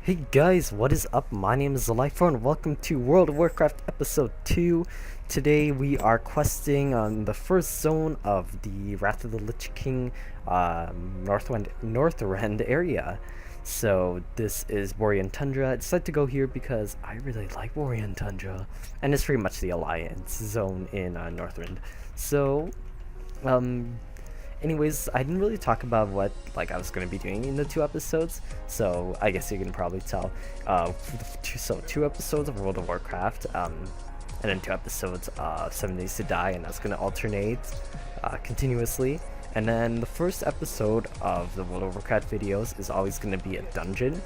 Hey guys, what is up? My name is Zlyphor and welcome to World of Warcraft episode 2. Today we are questing on the first zone of the Wrath of the Lich King Northrend area. So this is Borean Tundra. I decided to go here because I really like Borean Tundra, and it's pretty much the Alliance zone in Northrend. So um, anyways, I didn't really talk about what I was going to be doing in the 2 episodes, so I guess you can probably tell. Two episodes of World of Warcraft, and then 2 episodes of 7 Days to Die, and that's going to alternate continuously. And then the first episode of the World of Warcraft videos is always going to be a dungeon.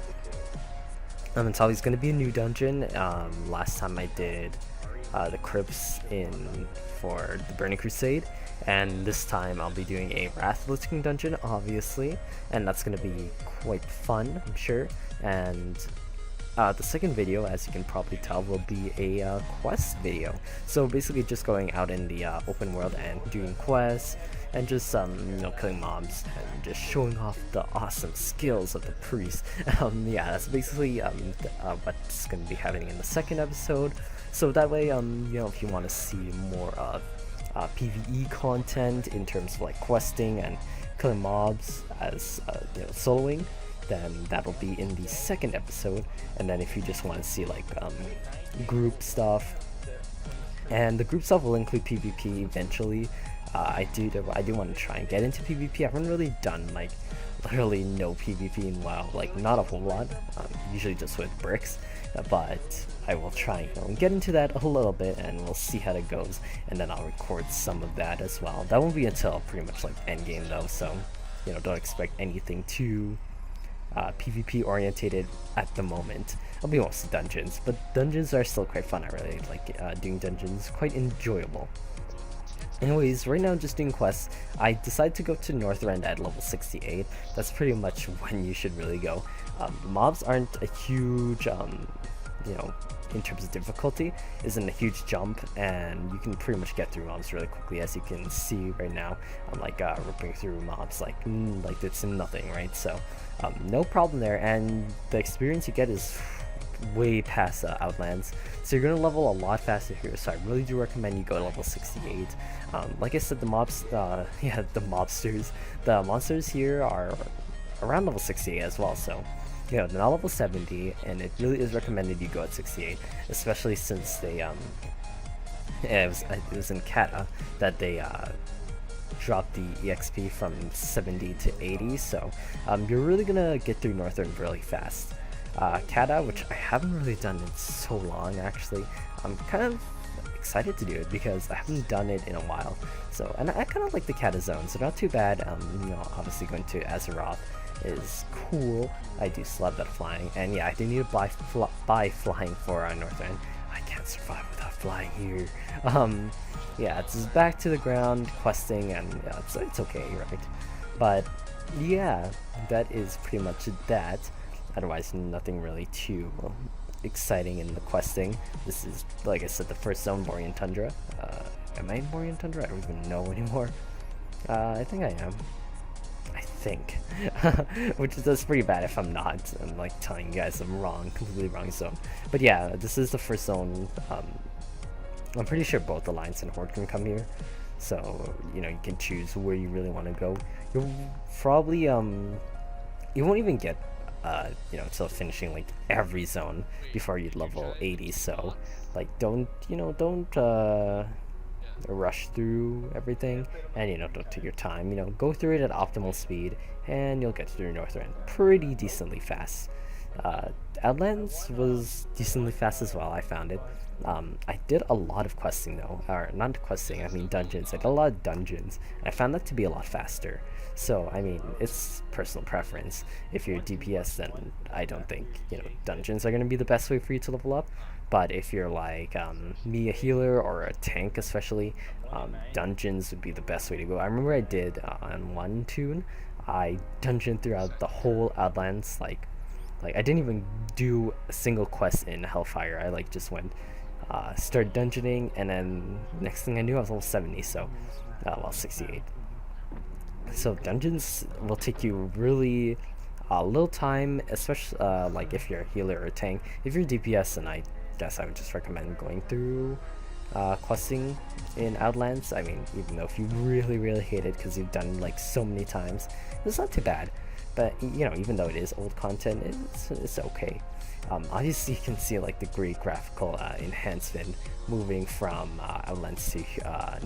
It's always going to be a new dungeon. Last time I did the crypts for the Burning Crusade, and this time I'll be doing a Wrath of the Lich King dungeon, obviously, and that's going to be quite fun, I'm sure. And the second video, as you can probably tell, will be a quest video. So basically just going out in the open world and doing quests, and just killing mobs and just showing off the awesome skills of the priest. Yeah, that's basically what's going to be happening in the second episode. So that way, if you want to see more of PvE content in terms of questing and killing mobs as soloing, then that'll be in the second episode. And then if you just want to see group stuff, and the group stuff will include PvP eventually. I do want to try and get into PvP. I haven't really done literally no PvP in a while, not a whole lot, usually just with bricks, but I will try and get into that a little bit, and we'll see how that goes, and then I'll record some of that as well. That won't be until pretty much endgame though, so don't expect anything too PvP orientated at the moment. I'll be mostly dungeons, but dungeons are still quite fun. I really like doing dungeons, quite enjoyable. Anyways, right now I'm just doing quests. I decided to go to Northrend at level 68. That's pretty much when you should really go. Mobs aren't a huge, in terms of difficulty, isn't a huge jump, and you can pretty much get through mobs really quickly, as you can see right now. I'm ripping through mobs like it's nothing, right? So no problem there, and the experience you get is way past Outlands, so you're gonna level a lot faster here. So I really do recommend you go to level 68. Like I said, the monsters here are around level 68 as well, so they're not level 70, and it really is recommended you go at 68, especially since they it was in Kata that they dropped the EXP from 70 to 80, so you're really gonna get through Northern really fast. Kata, which I haven't really done in so long, actually. I'm kind of excited to do it because I haven't done it in a while. So, and I kind of like the Kata zone, so not too bad. Obviously going to Azeroth is cool. I do still have that flying, and yeah, I do need to buy flying for Northern. I can't survive without flying here. Yeah, it's just back to the ground questing, and yeah, it's okay, right? But yeah, that is pretty much that. Otherwise, nothing really too exciting in the questing. This is, like I said, the first zone, Borean Tundra. Am I in Borean Tundra? I don't even know anymore. I think I am. I think. Which is pretty bad if I'm not. I'm telling you guys I'm wrong, completely wrong zone. But yeah, this is the first zone. I'm pretty sure both Alliance and Horde can come here. So, you can choose where you really want to go. You'll probably, you won't even get till finishing every zone before you level 80, so don't rush through everything, and don't take your time. Go through it at optimal speed, and you'll get through Northrend pretty decently fast. Outlands was decently fast as well, I found it. I did a lot of questing though, or not questing, I mean dungeons. I did a lot of dungeons, and I found that to be a lot faster. So I mean, it's personal preference. If you're DPS, then I don't think dungeons are going to be the best way for you to level up. But if you're me, a healer, or a tank especially, dungeons would be the best way to go. I remember I did on one tune, I dungeoned throughout the whole Outlands. I didn't even do a single quest in Hellfire. I just went started dungeoning, and then next thing I knew I was level 70, so well, 68. So dungeons will take you really a little time, especially like if you're a healer or a tank. If you're DPS, then I guess I would just recommend going through questing in Outlands. I mean, even though if you really hate it because you've done like so many times, it's not too bad. But you know, even though it is old content, it's okay. Obviously, you can see like the great graphical enhancement moving from Outlands to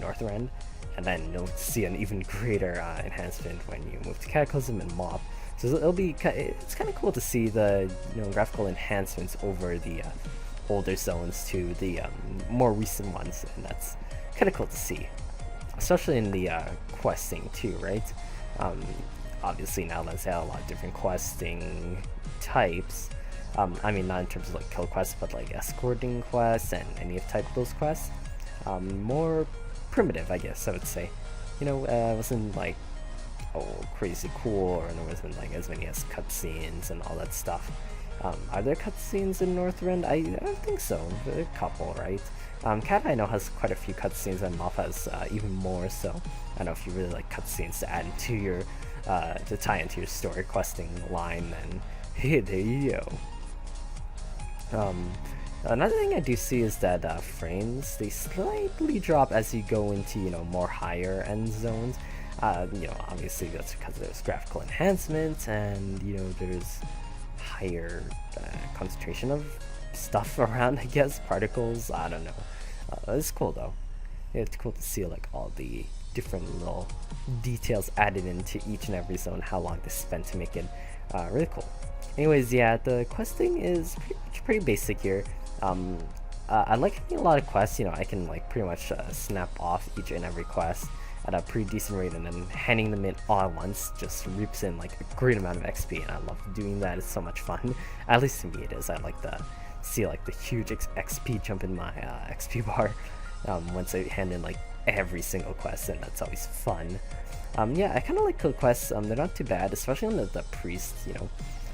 Northrend, and then you'll see an even greater enhancement when you move to Cataclysm and Mob. So it's kind of cool to see the graphical enhancements over the older zones to the more recent ones, and that's kind of cool to see, especially in the questing too, right? Obviously now let's have a lot of different questing types. I mean, not in terms of like kill quests, but like escorting quests and any type of those quests. More primitive, I guess I would say. It wasn't like crazy cool, or there wasn't like as many as cutscenes and all that stuff. Are there cutscenes in Northrend? I don't think so. A couple, right? Cat I know has quite a few cutscenes, and Moth has even more. So I don't know if you really like cutscenes to add into your to tie into your story questing line. Then hey, there you go. Another thing I do see is that frames, they slightly drop as you go into more higher end zones. Obviously that's because there's graphical enhancements, and there's higher concentration of stuff around, I guess, particles. I don't know. It's cool though. It's cool to see like all the different little details added into each and every zone, how long they spent to make it really cool. Anyways, yeah, the questing is pretty basic here. I like having a lot of quests. I can like pretty much snap off each and every quest at a pretty decent rate, and then handing them in all at once just reaps in like a great amount of XP, and I love doing that. It's so much fun. At least to me it is. I like to see like the huge XP jump in my XP bar once I hand in like every single quest, and that's always fun. Yeah, I kind of like kill quests. They're not too bad, especially on the priest.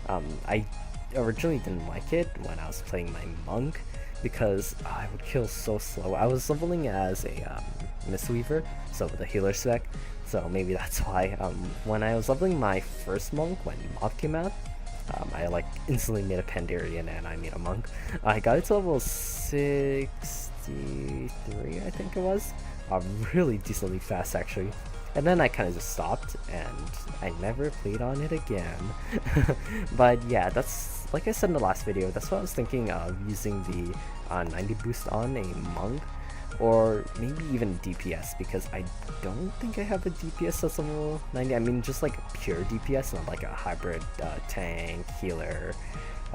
I originally didn't like it when I was playing my monk, because I would kill so slow. I was leveling as a Mistweaver, so with a healer spec, so maybe that's why. When I was leveling my first monk, when Mob came out, I like instantly made a Pandarian and I made a monk. I got it to level 63, I think it was. Really decently fast actually. And then I kind of just stopped, and I never played on it again. But yeah, that's, like I said in the last video, that's what I was thinking of, using the 90 boost on a monk, or maybe even DPS, because I don't think I have a DPS that's level 90. I mean, just like a pure DPS, not like a hybrid tank, healer,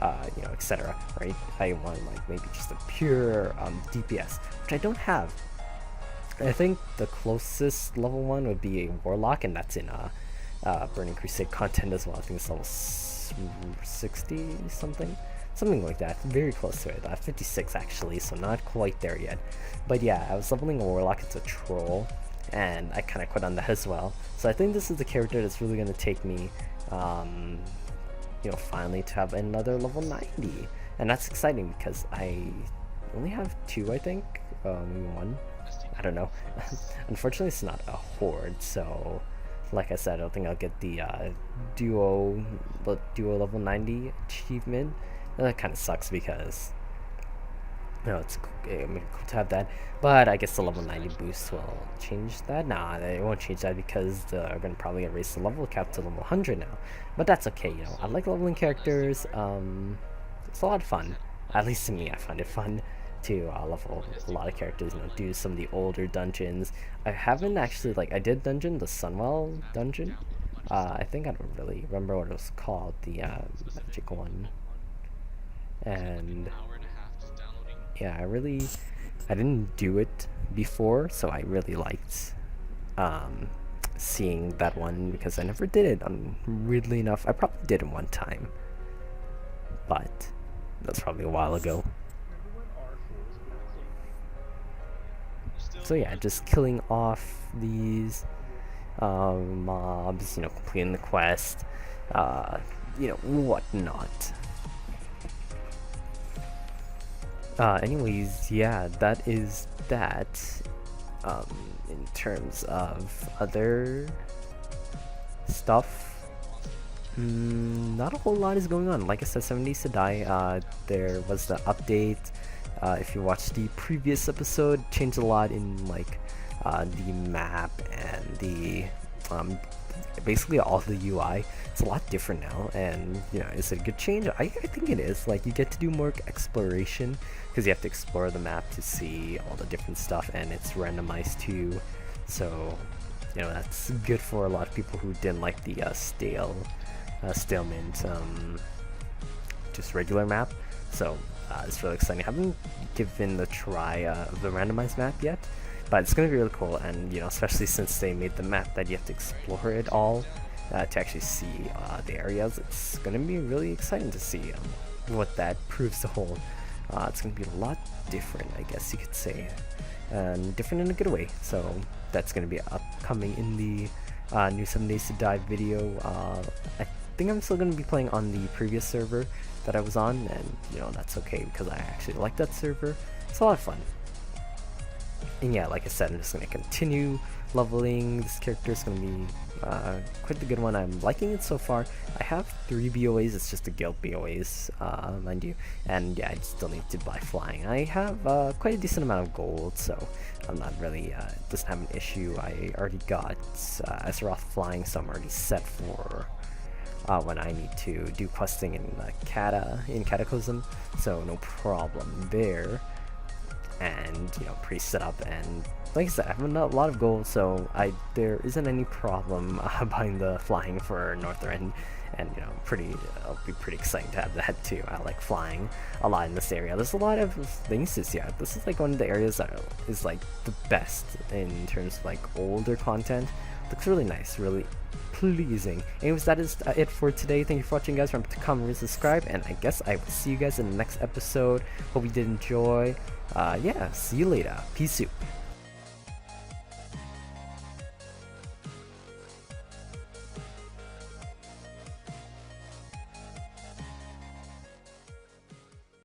etc. Right? I want like maybe just a pure DPS, which I don't have. I think the closest level one would be a Warlock, and that's in Burning Crusade content as well. I think it's level 60 something like that. Very close to it. 56 actually, so not quite there yet. But yeah, I was leveling a Warlock. It's a troll, and I kind of quit on that as well. So I think this is the character that's really going to take me, finally to have another level 90, and that's exciting because I only have 2, I think, maybe 1. I don't know. Unfortunately, it's not a horde, so like I said, I don't think I'll get the duo level 90 achievement. That kind of sucks because it's cool to have that, but I guess the level 90 boost will change that. Nah, it won't change that because they're gonna probably erase the level cap to level 100 now. But that's okay. I like leveling characters. It's a lot of fun. At least to me, I find it fun to level a lot of characters, do some of the older dungeons. I haven't actually, I did the Sunwell dungeon. I think I don't really remember what it was called, the magic one. And yeah, I didn't do it before, so I really liked seeing that one, because I never did it. Weirdly enough, I probably did it one time, but that's probably a while ago. So yeah, just killing off these mobs, completing the quest, whatnot. Anyways, yeah, that is that. In terms of other stuff, Not a whole lot is going on. Like I said, 7 Days to Die, there was the update. If you watched the previous episode, changed a lot in like the map and the basically all the UI. It's a lot different now, and you know, is it a good change? I think it is. Like, you get to do more exploration because you have to explore the map to see all the different stuff, and it's randomized too. So you know, that's good for a lot of people who didn't like the stalemate just regular map. So it's really exciting. I haven't given the try of the randomized map yet, but it's gonna be really cool. And you know, especially since they made the map that you have to explore it all to actually see the areas, it's gonna be really exciting to see what that proves to hold. It's gonna be a lot different, I guess you could say, and different in a good way. So that's gonna be upcoming in the new 7 Days to Die video. I think I'm still gonna be playing on the previous server that I was on, and you know, that's okay because I actually like that server. It's a lot of fun. And yeah, like I said, I'm just gonna continue leveling. This character is gonna be quite the good one. I'm liking it so far. I have 3 BOAs. It's just the guild BOAs, mind you, and yeah, I still need to buy flying. I have quite a decent amount of gold, so I'm not really doesn't have an issue. I already got Azeroth flying, so I'm already set for when I need to do questing in Cataclysm, so no problem there. And you know, pretty set up, and like I said, I have a lot of gold, so there isn't any problem buying the flying for Northrend. And you know, it'll be pretty exciting to have that too. I like flying a lot in this area. There's a lot of things to see. This is like one of the areas that is like the best in terms of like older content. Looks really nice, really pleasing. Anyways, that is it for today. Thank you for watching, guys. Remember to comment and subscribe, and I guess I will see you guys in the next episode. Hope you did enjoy. Yeah, see you later. Peace out.